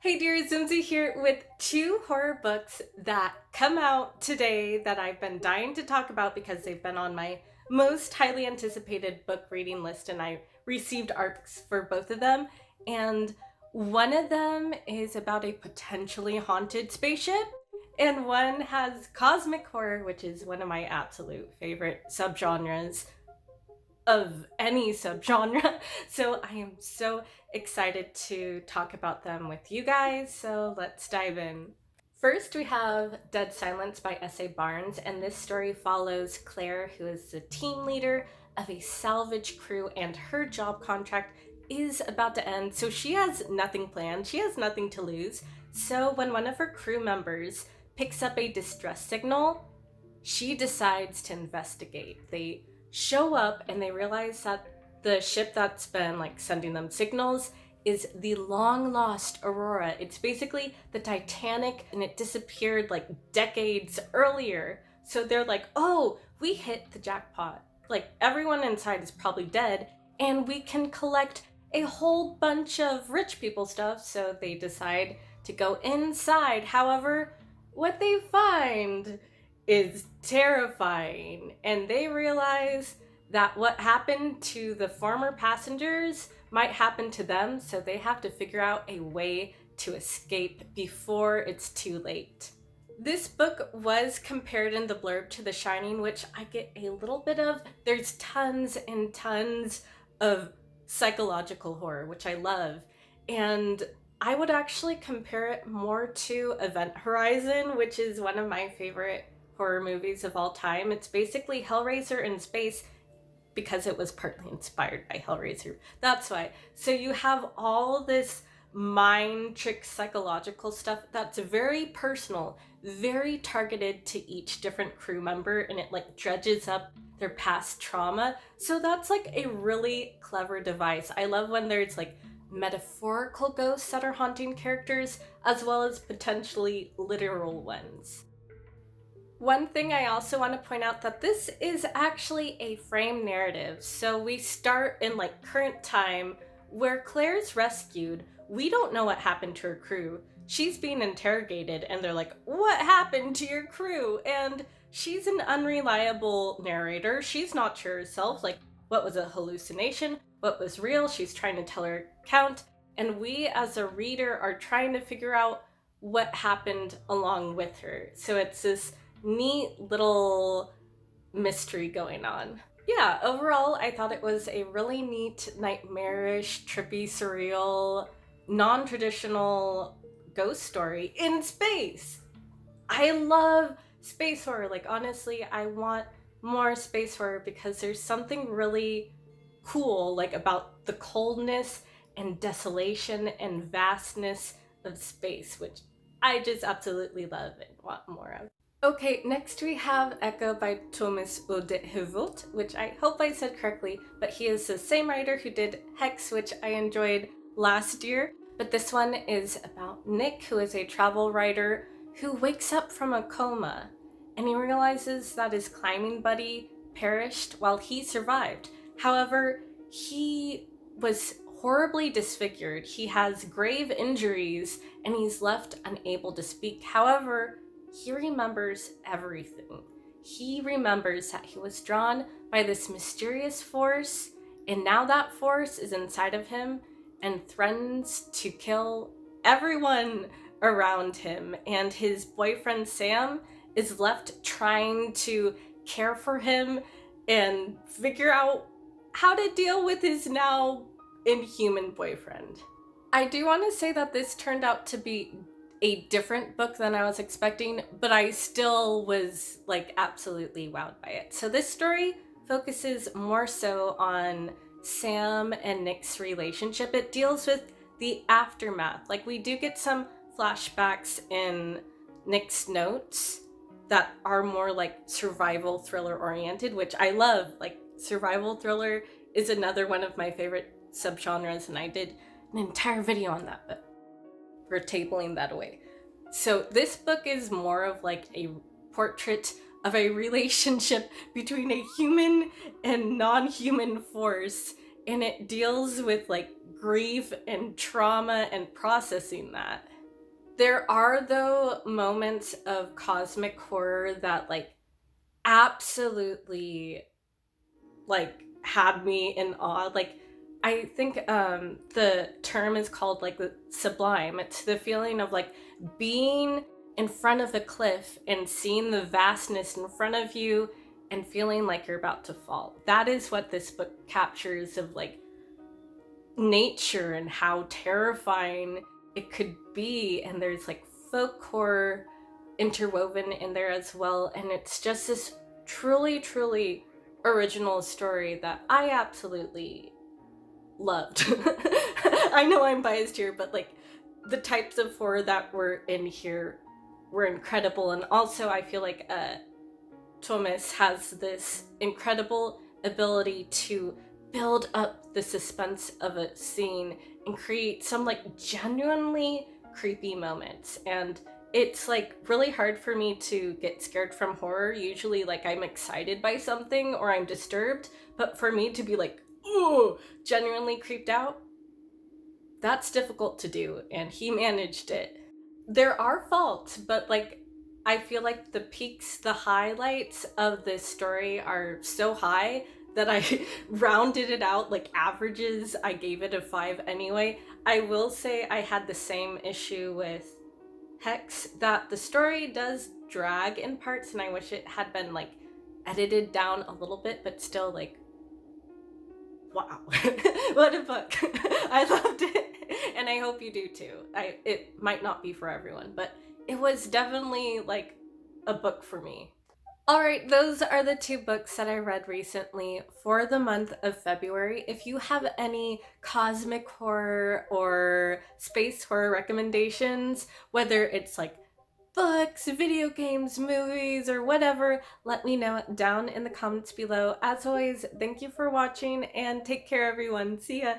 Hey dear, Zimzi here with two horror books that come out today that I've been dying to talk about because they've been on my most highly anticipated book reading list, and I received arcs for both of them. And one of them is about a potentially haunted spaceship, and one has cosmic horror, which is one of my absolute favorite subgenres of any subgenre. So I am so excited to talk about them with you guys. So let's dive in. First, we have Dead Silence by S.A. Barnes, and this story follows Claire, who is the team leader of a salvage crew, and her job contract is about to end. So she has nothing planned, she has nothing to lose. So when one of her crew members picks up a distress signal, she decides to investigate. They show up and they realize that the ship that's been sending them signals is the long lost Aurora. It's basically the Titanic, and it disappeared decades earlier. So they're like, oh, we hit the jackpot. Everyone inside is probably dead, and we can collect a whole bunch of rich people stuff. So they decide to go inside. However, what they find is terrifying, and they realize that what happened to the former passengers might happen to them, so they have to figure out a way to escape before it's too late. This book was compared in the blurb to The Shining, which I get a little bit of. There's tons and tons of psychological horror, which I love, and I would actually compare it more to Event Horizon, which is one of my favorite horror movies of all time. It's basically Hellraiser in space because it was partly inspired by Hellraiser. That's why. So you have all this mind trick psychological stuff that's very personal, very targeted to each different crew member, and it dredges up their past trauma. So that's a really clever device. I love when there's metaphorical ghosts that are haunting characters as well as potentially literal ones. One thing I also want to point out that this is actually a frame narrative. So we start in current time where Claire's rescued. We don't know what happened to her crew. She's being interrogated and they're like, what happened to your crew? And she's an unreliable narrator. She's not sure herself. What was a hallucination? What was real? She's trying to tell her account. And we as a reader are trying to figure out what happened along with her. So it's this neat little mystery going on. Yeah, overall, I thought it was a really neat, nightmarish, trippy, surreal, non-traditional ghost story in space. I love space horror. Honestly, I want more space horror because there's something really cool about the coldness and desolation and vastness of space, which I just absolutely love and want more of. Okay, next we have Echo by Thomas Olde Heuvelt, which I hope I said correctly, but he is the same writer who did Hex, which I enjoyed last year. But this one is about Nick, who is a travel writer who wakes up from a coma, and he realizes that his climbing buddy perished while he survived. However, he was horribly disfigured. He has grave injuries, and he's left unable to speak. However, he remembers everything. He remembers that he was drawn by this mysterious force, and now that force is inside of him and threatens to kill everyone around him. And his boyfriend Sam is left trying to care for him and figure out how to deal with his now inhuman boyfriend. I do want to say that this turned out to be a different book than I was expecting, but I still was absolutely wowed by it. So this story focuses more so on Sam and Nick's relationship. It deals with the aftermath. We do get some flashbacks in Nick's notes that are more survival thriller oriented, which I love. Survival thriller is another one of my favorite subgenres, and I did an entire video on that, but we're tabling that away. So this book is more of a portrait of a relationship between a human and non-human force, and it deals with grief and trauma and processing that. There are, though, moments of cosmic horror that, like, absolutely, like, had me in awe. Like, I think the term is called, like, the sublime. It's the feeling of, like, being in front of a cliff and seeing the vastness in front of you and feeling like you're about to fall. That is what this book captures of, like, nature and how terrifying it could be. And there's, like, folk horror interwoven in there as well. And it's just this truly, truly original story that I absolutely loved. I know I'm biased here, but, like, the types of horror that were in here were incredible. And also I feel like Thomas has this incredible ability to build up the suspense of a scene and create some, like, genuinely creepy moments. And it's, like, really hard for me to get scared from horror. Usually, like, I'm excited by something or I'm disturbed, but for me to be like, ooh, genuinely creeped out, that's difficult to do, and he managed it. There are faults, but, like, I feel like the peaks, the highlights of this story are so high that I rounded it out, like averages. I gave it a 5 anyway. I will say I had the same issue with Hex, that the story does drag in parts, and I wish it had been, like, edited down a little bit, but still, like, wow. What a book. I loved it, and I hope you do too. It might not be for everyone, but it was definitely, like, a book for me. Alright, those are the 2 books that I read recently for the month of February. If you have any cosmic horror or space horror recommendations, whether it's, like, books, video games, movies, or whatever, let me know down in the comments below. As always, thank you for watching, and take care, everyone. See ya!